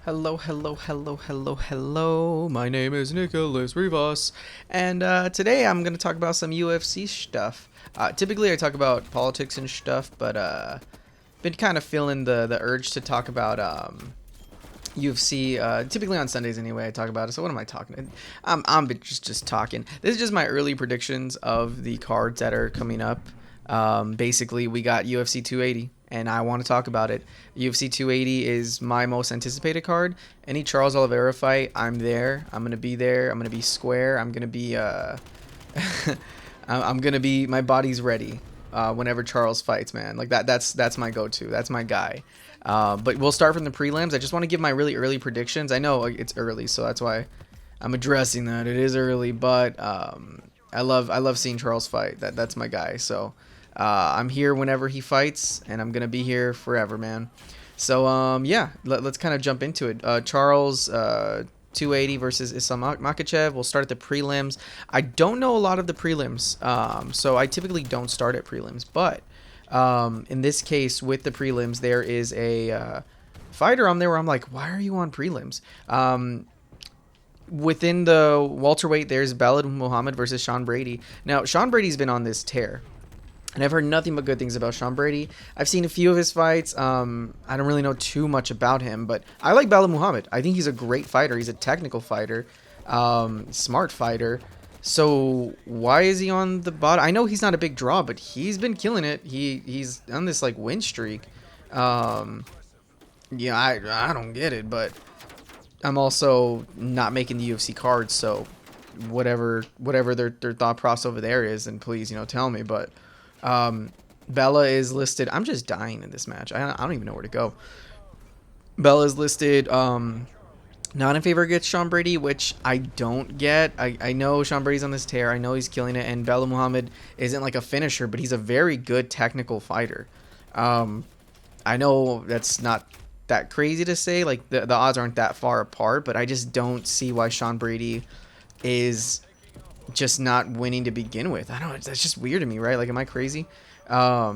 Hello, hello, hello, hello, hello. My name is NicholassRivas, and today I'm gonna talk about some UFC stuff. Typically, I talk about politics and stuff, but been kind of feeling the urge to talk about UFC. Typically on Sundays anyway, I talk about it. So what am I talking? I'm just talking. This is just my early predictions of the cards that are coming up. Basically, we got UFC 280, and I want to talk about it. UFC 280 is my most anticipated card. Any Charles Oliveira fight, I'm there. I'm gonna be there. I'm gonna be square. I'm gonna be I'm gonna be. My body's ready. Whenever Charles fights, man, like that's my go-to. That's my guy. But we'll start from the prelims. I just want to give my really early predictions. I know it's early, so that's why I'm addressing that. It is early, but I love seeing Charles fight. That's my guy. So I'm here whenever he fights, and I'm gonna be here forever, man. So yeah, let's kind of jump into it. Charles 280 versus Islam Makhachev. We'll start at the prelims. I don't know a lot of the prelims, so I typically don't start at prelims. But in this case, with the prelims, there is a fighter on there where I'm like, why are you on prelims? Within the welterweight, there's Belal Muhammad versus Sean Brady. Now, Sean Brady's been on this tear, and I've heard nothing but good things about Sean Brady. I've seen a few of his fights. I don't really know too much about him, but I like Belal Muhammad. I think he's a great fighter. He's a technical fighter, smart fighter. So why is he on the bottom? I know he's not a big draw, but he's been killing it. He's on this like win streak. Yeah, I don't get it, but I'm also not making the UFC cards, so whatever their thought process over there is, and please tell me. But Bella is listed. I'm just dying in this match. I don't even know where to go. Bella is listed not in favor against Sean Brady, which I don't get. I know Sean Brady's on this tear. I know he's killing it, and Belal Muhammad isn't like a finisher, but he's a very good technical fighter. I know that's not that crazy to say. Like the odds aren't that far apart, but I just don't see why Sean Brady is just not winning to begin with. I don't know. That's just weird to me, right? Like, am I crazy? I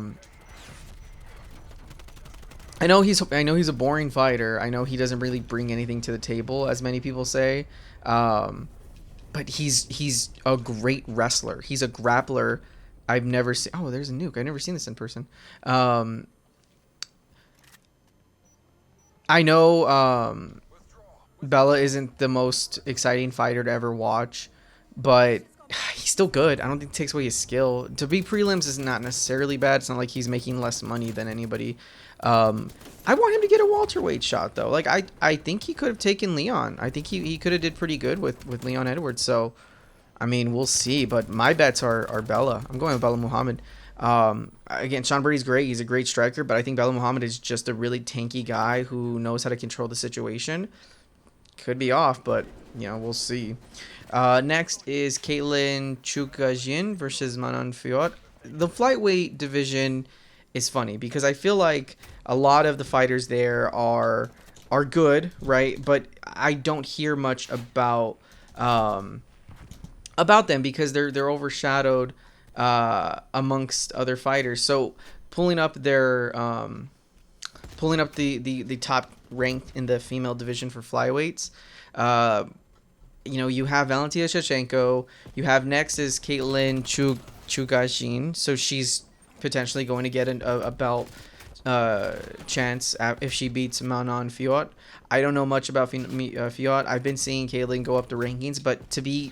know he's a boring fighter. I know he doesn't really bring anything to the table, as many people say. But he's a great wrestler. He's a grappler. I've never seen. Oh, there's a nuke. I've never seen this in person. I know Bella isn't the most exciting fighter to ever watch, but he's still good. I don't think it takes away his skill. To be prelims is not necessarily bad. It's not like he's making less money than anybody. I want him to get a welterweight shot though. Like I think he could have taken Leon. I think he could have did pretty good with Leon Edwards. So I mean, we'll see. But my bets are Bella. I'm going with Belal Muhammad. Again, Sean Brady's great. He's a great striker, but I think Belal Muhammad is just a really tanky guy who knows how to control the situation. Could be off, but we'll see. Next is Katlyn Chookagian versus Manon Fiorot. The flyweight division is funny because I feel like a lot of the fighters there are good, right? But I don't hear much about them because they're overshadowed amongst other fighters. So pulling up the top ranked in the female division for flyweights, you have Valentina Shevchenko. You have next is Katlyn Chookagian. So she's potentially going to get a belt chance if she beats Manon Fiorot. I don't know much about Fiorot. I've been seeing Katlyn go up the rankings, but to be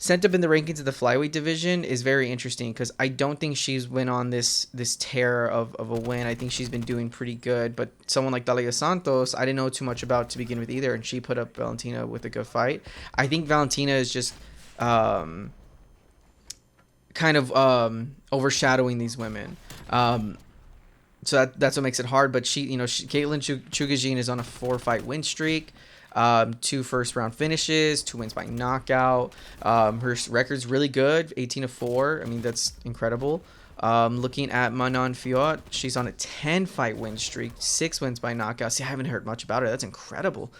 sent up in the rankings of the flyweight division is very interesting because I don't think she's went on this tear of a win. I think she's been doing pretty good, but someone like Dalia Santos, I didn't know too much about to begin with either, and she put up Valentina with a good fight. I think Valentina is just kind of overshadowing these women. So that's what makes it hard. But Katlyn Chookagian is on a 4-fight win streak. 2 first-round finishes, 2 wins by knockout. Her record's really good, 18-4. I mean, that's incredible. Looking at Manon Fiorot, she's on a 10-fight win streak, 6 wins by knockout. See, I haven't heard much about her. That's incredible.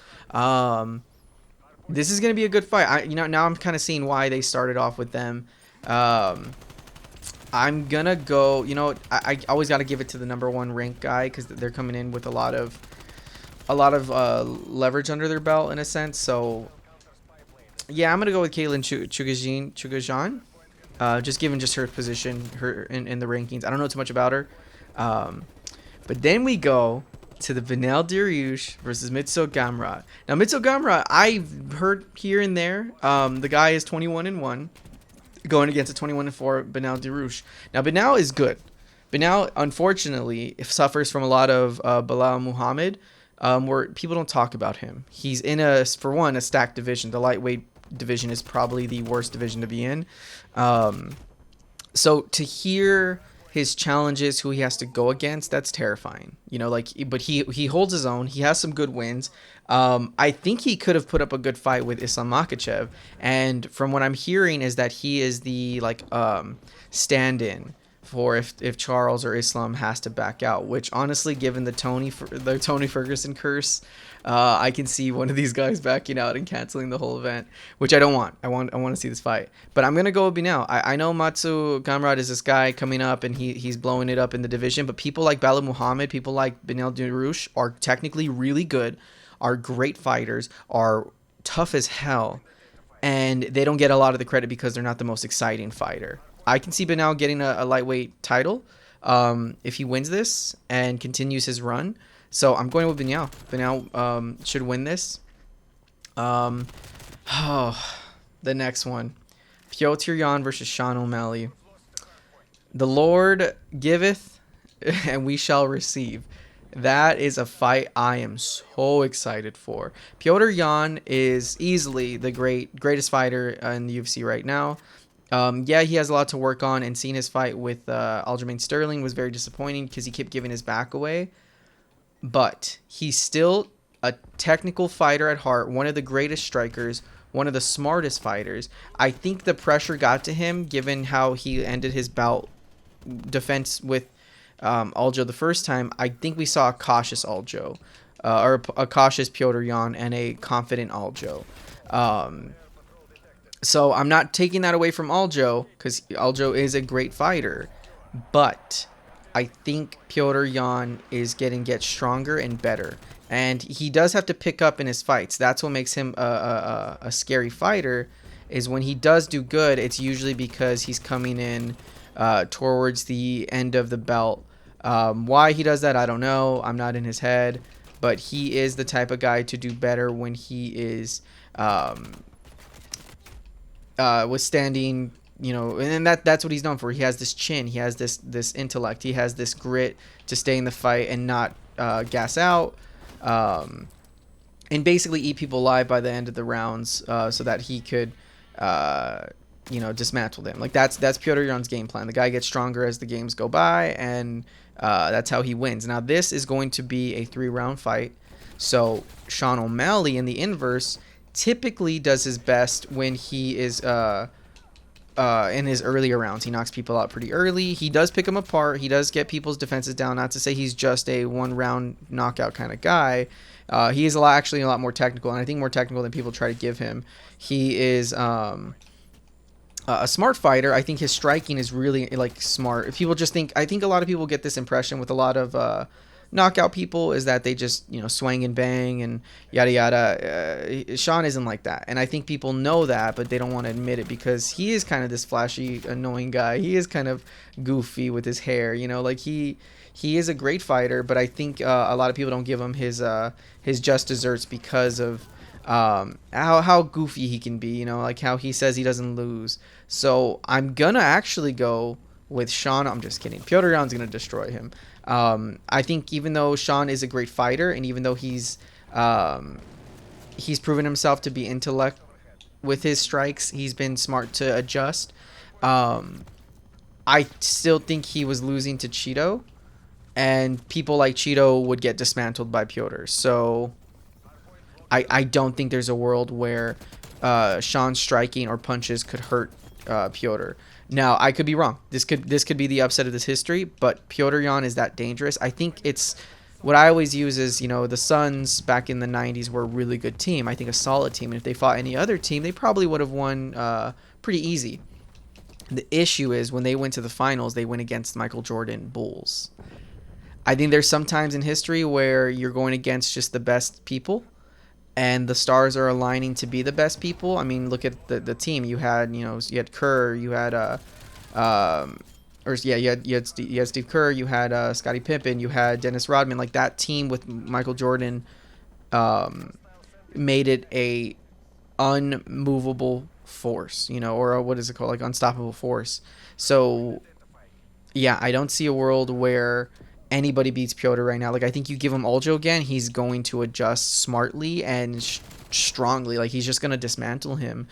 This is gonna be a good fight. Now I'm kind of seeing why they started off with them. I'm gonna go. I always got to give it to the #1 ranked guy because they're coming in with a lot of a lot of leverage under their belt in a sense. So yeah, I'm gonna go with Katlyn Chookagian. Just given just her position, her in the rankings. I don't know too much about her. But then we go to the Beneil Dariush versus Mateusz Gamrot. Now Mateusz Gamrot, I've heard here and there. The guy is 21-1, going against a 21-4 Beneil Dariush. Now Beneil is good. Beneil, unfortunately, suffers from a lot of Belal Muhammad, where people don't talk about him. He's in a stacked division. The lightweight division is probably the worst division to be in. So to hear his challenges, who he has to go against, that's terrifying. But he holds his own. He has some good wins. I think he could have put up a good fight with Islam Makhachev, and from what I'm hearing is that he is the stand-in for if Charles or Islam has to back out, which honestly, given the Tony Ferguson curse, I can see one of these guys backing out and canceling the whole event, which I don't want. I want to see this fight, but I'm gonna go with Beneil. I know Mateusz Gamrot is this guy coming up and he's blowing it up in the division, but people like Belal Muhammad, people like Beneil Dariush are technically really good, are great fighters, are tough as hell, and they don't get a lot of the credit because they're not the most exciting fighter. I can see Beneil getting a lightweight title if he wins this and continues his run. So I'm going with Beneil. Beneil should win this. The next one. Petr versus Sean O'Malley. The Lord giveth and we shall receive. That is a fight I am so excited for. Petr Yan is easily the greatest fighter in the UFC right now. Yeah, he has a lot to work on, and seeing his fight with Aljamain Sterling was very disappointing because he kept giving his back away. But he's still a technical fighter at heart, one of the greatest strikers, one of the smartest fighters. I think the pressure got to him given how he ended his bout defense with Aljo the first time. I think we saw a cautious Aljo, or a cautious Petr Yan and a confident Aljo. So I'm not taking that away from Aljo because Aljo is a great fighter, but I think Petr Yan is get stronger and better, and he does have to pick up in his fights. That's what makes him a scary fighter. Is when he does do good, it's usually because he's coming in towards the end of the belt. Why he does that, I don't know. I'm not in his head, but he is the type of guy to do better when he is withstanding, and that's what he's known for. He has this chin, he has this intellect, he has this grit to stay in the fight and not gas out, and basically eat people alive by the end of the rounds, so that he could dismantle them. Like that's Petr Yan's game plan. The guy gets stronger as the games go by, and that's how he wins. Now this is going to be a 3-round fight, so Sean O'Malley in the inverse typically does his best when he is in his earlier rounds. He knocks people out pretty early. He does pick them apart. He does get people's defenses down. Not to say he's just a 1-round knockout kind of guy. He is actually a lot more technical, and I think more technical than people try to give him. He is a smart fighter. I think his striking is really smart. If people just think, I think a lot of people get this impression with a lot of knockout people is that they just swing and bang and yada yada. Sean isn't like that, and I think people know that, but they don't want to admit it because he is kind of this flashy, annoying guy. He is kind of goofy with his hair, he is a great fighter, but I think a lot of people don't give him his just desserts because of how goofy he can be, how he says he doesn't lose. So I'm gonna actually go with Sean. I'm just kidding. Petr Yan's gonna destroy him. I think even though Sean is a great fighter, and even though he's proven himself to be intellect with his strikes, he's been smart to adjust. I still think he was losing to Cheeto, and people like Cheeto would get dismantled by Petr. So I don't think there's a world where Sean's striking or punches could hurt Petr. Now, I could be wrong. This could be the upset of this history, but Petr Yan is that dangerous. I think it's what I always use is, the Suns back in the 90s were a really good team. I think a solid team. And if they fought any other team, they probably would have won pretty easy. The issue is when they went to the finals, they went against Michael Jordan Bulls. I think there's some times in history where you're going against just the best people, and the stars are aligning to be the best people. I mean, look at the team. You had, you had Kerr, you had or yeah, you had Steve Kerr, you had Scottie Pippen, you had Dennis Rodman. Like, that team with Michael Jordan made it a unmovable force, or what is it called, like unstoppable force. So yeah, I don't see a world where anybody beats Petr right now. Like, I think you give him Aljo again, he's going to adjust smartly and strongly. Like, he's just going to dismantle him.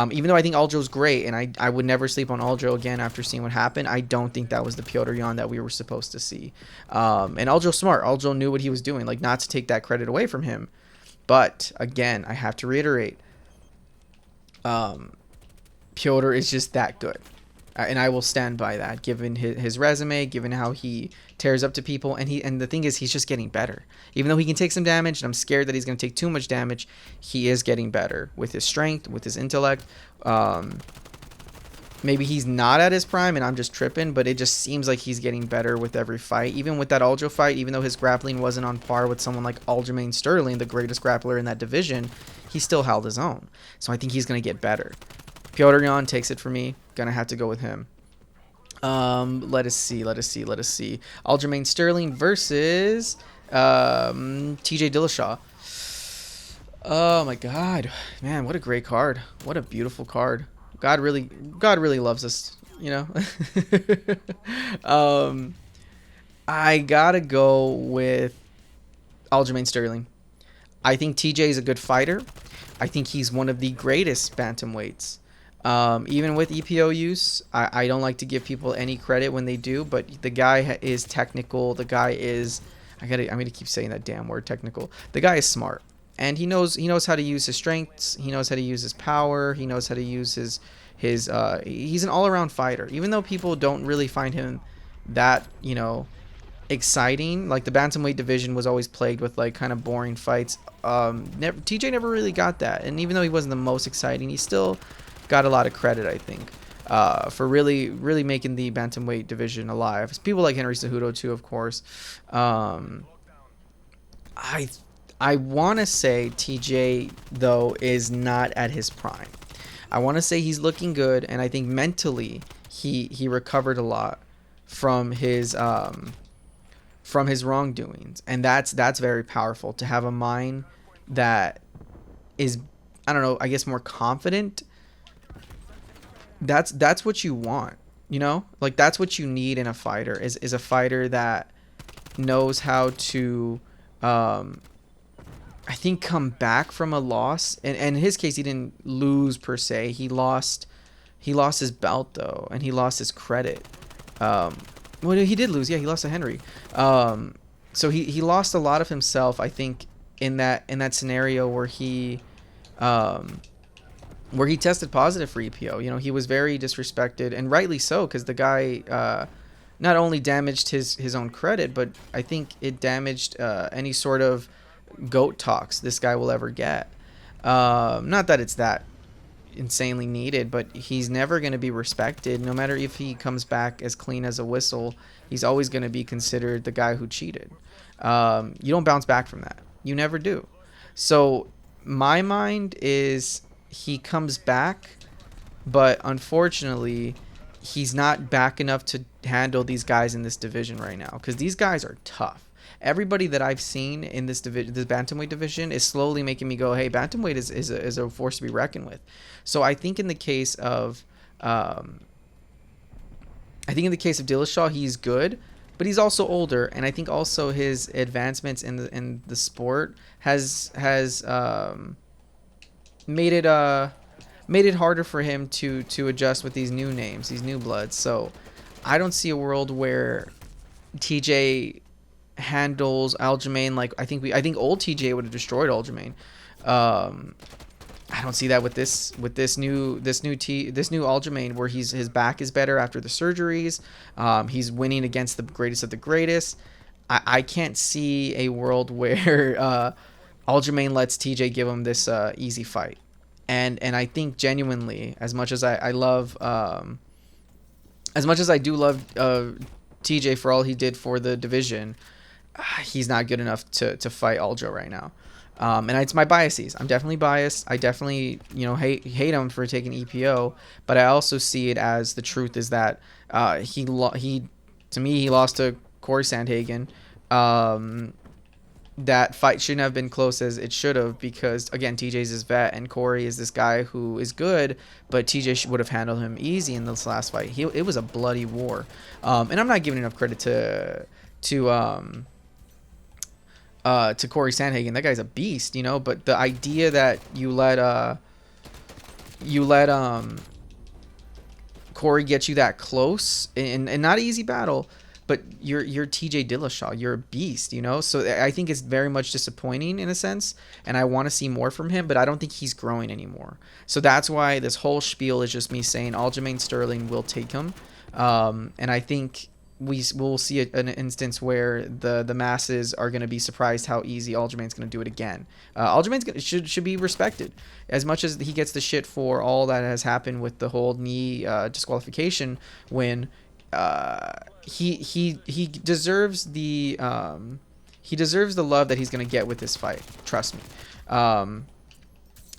Even though I think Aljo's great, and I would never sleep on Aljo again after seeing what happened, I don't think that was the Petr Yan that we were supposed to see. And Aljo's smart. Aljo knew what he was doing. Like, not to take that credit away from him. But, again, I have to reiterate, Petr is just that good. And I will stand by that, given his resume, given how he tears up to people, and the thing is, he's just getting better. Even though he can take some damage, and I'm scared that he's going to take too much damage, he is getting better with his strength, with his intellect. Maybe he's not at his prime, and I'm just tripping, but it just seems like he's getting better with every fight. Even with that Aljo fight, even though his grappling wasn't on par with someone like Aljamain Sterling, the greatest grappler in that division, he still held his own. So I think he's going to get better. Petr Yan takes it for me. Gonna have to go with him. Let us see. Aljamain Sterling versus TJ Dillashaw. Oh my God, man, what a great card! What a beautiful card. God really loves us, I gotta go with Aljamain Sterling. I think TJ is a good fighter. I think he's one of the greatest bantamweights. Even with EPO use, I don't like to give people any credit when they do, but the guy is technical. The guy is, I'm gonna keep saying that damn word, technical. The guy is smart, and he knows how to use his strengths. He knows how to use his power. He knows how to use his he's an all-around fighter. Even though people don't really find him that, exciting. Like, the bantamweight division was always plagued with, like, kind of boring fights. TJ never really got that, and even though he wasn't the most exciting, he still got a lot of credit, I think, for really making the bantamweight division alive. People like Henry Cejudo too, of course. I want to say TJ, though, is not at his prime. I want to say he's looking good, and I think mentally he recovered a lot from his wrongdoings, and that's very powerful, to have a mind that is, I don't know, I guess more confident. That's what you want, like, that's what you need in a fighter, is a fighter that knows how to I think come back from a loss. And in his case, he didn't lose per se. He lost his belt, though, and he lost his credit. Well, he did lose. Yeah, he lost to Henry. So he lost a lot of himself, I think, in that scenario where he tested positive for EPO. He was very disrespected, and rightly so, because the guy not only damaged his own credit, but I think it damaged any sort of GOAT talks this guy will ever get. Not that it's that insanely needed, but he's never going to be respected. No matter if he comes back as clean as a whistle, he's always going to be considered the guy who cheated. You don't bounce back from that. You never do. So my mind is, he comes back, but unfortunately he's not back enough to handle these guys in this division right now, because these guys are tough. Everybody that I've seen in this division, this bantamweight division, is slowly making me go, hey, bantamweight is a force to be reckoned with. So I think in the case of Dillashaw, he's good, but he's also older, and I think also his advancements in the sport has made it harder for him to adjust with these new names, these new bloods. So I don't see a world where TJ handles Aljamain like I think old TJ would have destroyed Aljamain. I don't see that with this new Aljamain, where his back is better after the surgeries. He's winning against the greatest of the greatest. I can't see a world where Aljamain lets TJ give him this easy fight. And I think genuinely, as much as I do love TJ for all he did for the division, he's not good enough to fight Aljo right now. And it's my biases. I'm definitely biased. I definitely, hate him for taking EPO, but I also see it as the truth is that he to me he lost to Corey Sandhagen. That fight shouldn't have been close as it should have because, again, TJ's his vet and Corey is this guy who is good, but TJ would have handled him easy in this last fight. It was a bloody war. And I'm not giving enough credit to Corey Sandhagen. That guy's a beast, but the idea that you let Corey get you that close and not an easy battle, but you're TJ Dillashaw. You're a beast, So I think it's very much disappointing in a sense, and I want to see more from him, but I don't think he's growing anymore. So that's why this whole spiel is just me saying Aljamain Sterling will take him, and I think we'll see an instance where the masses are going to be surprised how easy Aljamain's going to do it again. Aljamain should be respected as much as he gets the shit for all that has happened with the whole knee disqualification win. He deserves the love that he's gonna get with this fight. Trust me.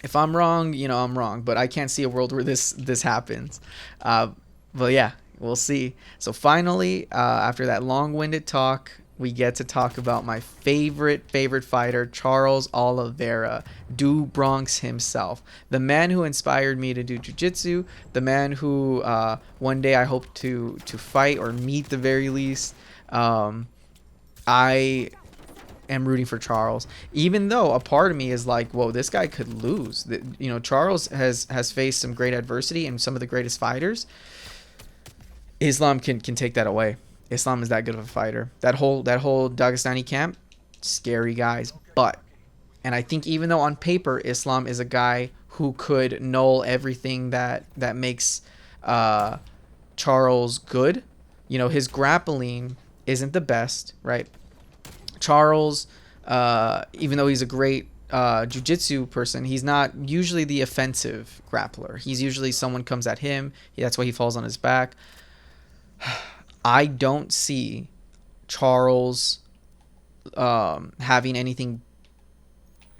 If I'm wrong, I'm wrong, but I can't see a world where this happens. But yeah, we'll see. So finally, after that long-winded talk, we get to talk about my favorite fighter, Charles Oliveira, Do Bronx himself, the man who inspired me to do jiu-jitsu, the man who one day I hope to fight or meet the very least. I am rooting for Charles, even though a part of me is like, whoa, this guy could lose. Charles has faced some great adversity and some of the greatest fighters. Islam can take that away. Islam is that good of a fighter. That whole Dagestani camp, scary guys. And I think even though on paper Islam is a guy who could null everything that makes Charles good, his grappling isn't the best, right? Charles, even though he's a great jiu-jitsu person, he's not usually the offensive grappler. He's usually someone comes at him. That's why he falls on his back. I don't see Charles having anything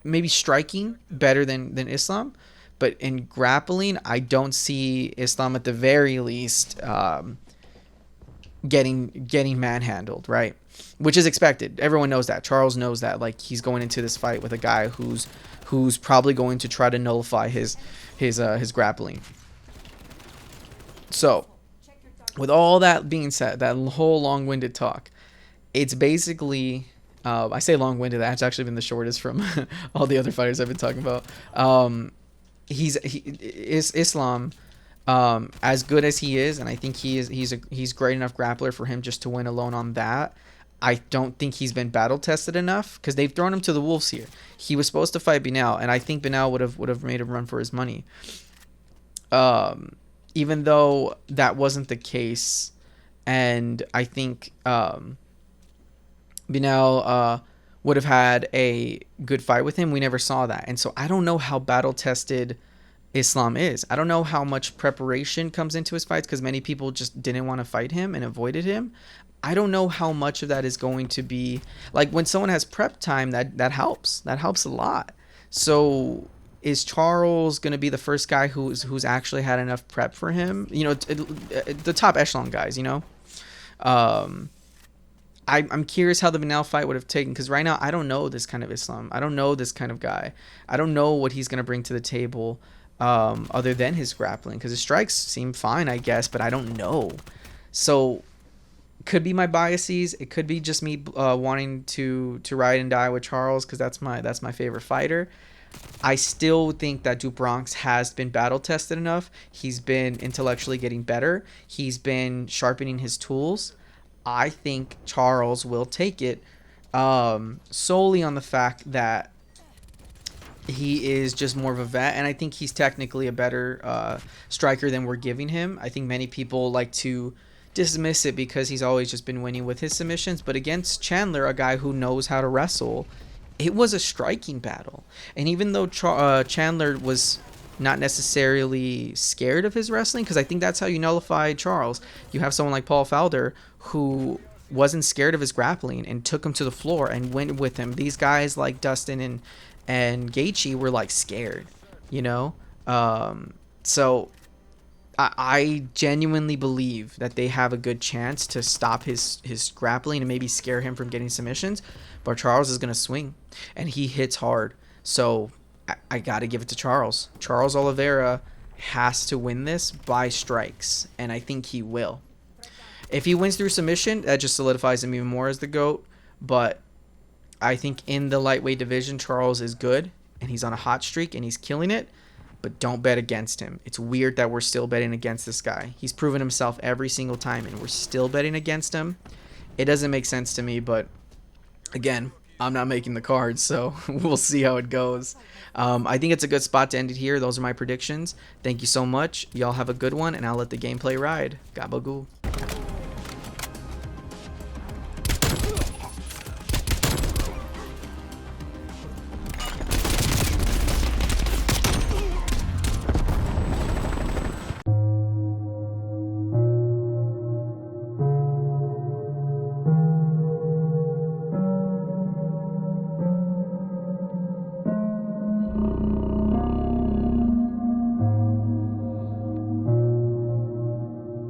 maybe striking better than Islam, but in grappling, I don't see Islam at the very least getting manhandled, right? Which is expected. Everyone knows that. Charles knows that. Like, he's going into this fight with a guy who's probably going to try to nullify his grappling. So, with all that being said, that whole long-winded talk, it's basically, I say long-winded, that's actually been the shortest from all the other fighters I've been talking about. Islam, as good as he is, and I think he's great enough grappler for him just to win alone on that. I don't think he's been battle tested enough because they've thrown him to the wolves here. He was supposed to fight Beneil, and I think Beneil would have made him run for his money. Even though that wasn't the case, and I think Beneil would have had a good fight with him, we never saw that. And so I don't know how battle-tested Islam is. I don't know how much preparation comes into his fights because many people just didn't want to fight him and avoided him. I don't know how much of that is going to be... Like, when someone has prep time, that helps. That helps a lot. So... Is Charles going to be the first guy who's actually had enough prep for him? The top echelon guys, I'm curious how the Beneil fight would have taken, because right now I don't know this kind of Islam. I don't know this kind of guy. I don't know what he's going to bring to the table other than his grappling, because his strikes seem fine, I guess, but I don't know. So could be my biases. It could be just me wanting to ride and die with Charles because that's my favorite fighter. I still think that Do Bronx has been battle tested enough. He's been intellectually getting better. He's been sharpening his tools. I think Charles will take it solely on the fact that he is just more of a vet, and I think he's technically a better striker than we're giving him. I think many people like to dismiss it because he's always just been winning with his submissions, but against Chandler, a guy who knows how to wrestle, it was a striking battle. And even though Chandler was not necessarily scared of his wrestling, because I think that's how you nullify Charles. You have someone like Paul Felder who wasn't scared of his grappling and took him to the floor and went with him. These guys like Dustin and Gaethje were like scared, you know. So I genuinely believe that they have a good chance to stop his grappling and maybe scare him from getting submissions. But Charles is going to swing, and he hits hard. So I got to give it to Charles. Charles Oliveira has to win this by strikes, and I think he will. If he wins through submission, that just solidifies him even more as the GOAT. But I think in the lightweight division, Charles is good, and he's on a hot streak, and he's killing it. But don't bet against him. It's weird that we're still betting against this guy. He's proven himself every single time, and we're still betting against him. It doesn't make sense to me, but again, I'm not making the cards, so we'll see how it goes. I think it's a good spot to end it here. Those are my predictions. Thank you so much. Y'all have a good one, and I'll let the gameplay ride. Gabagoo.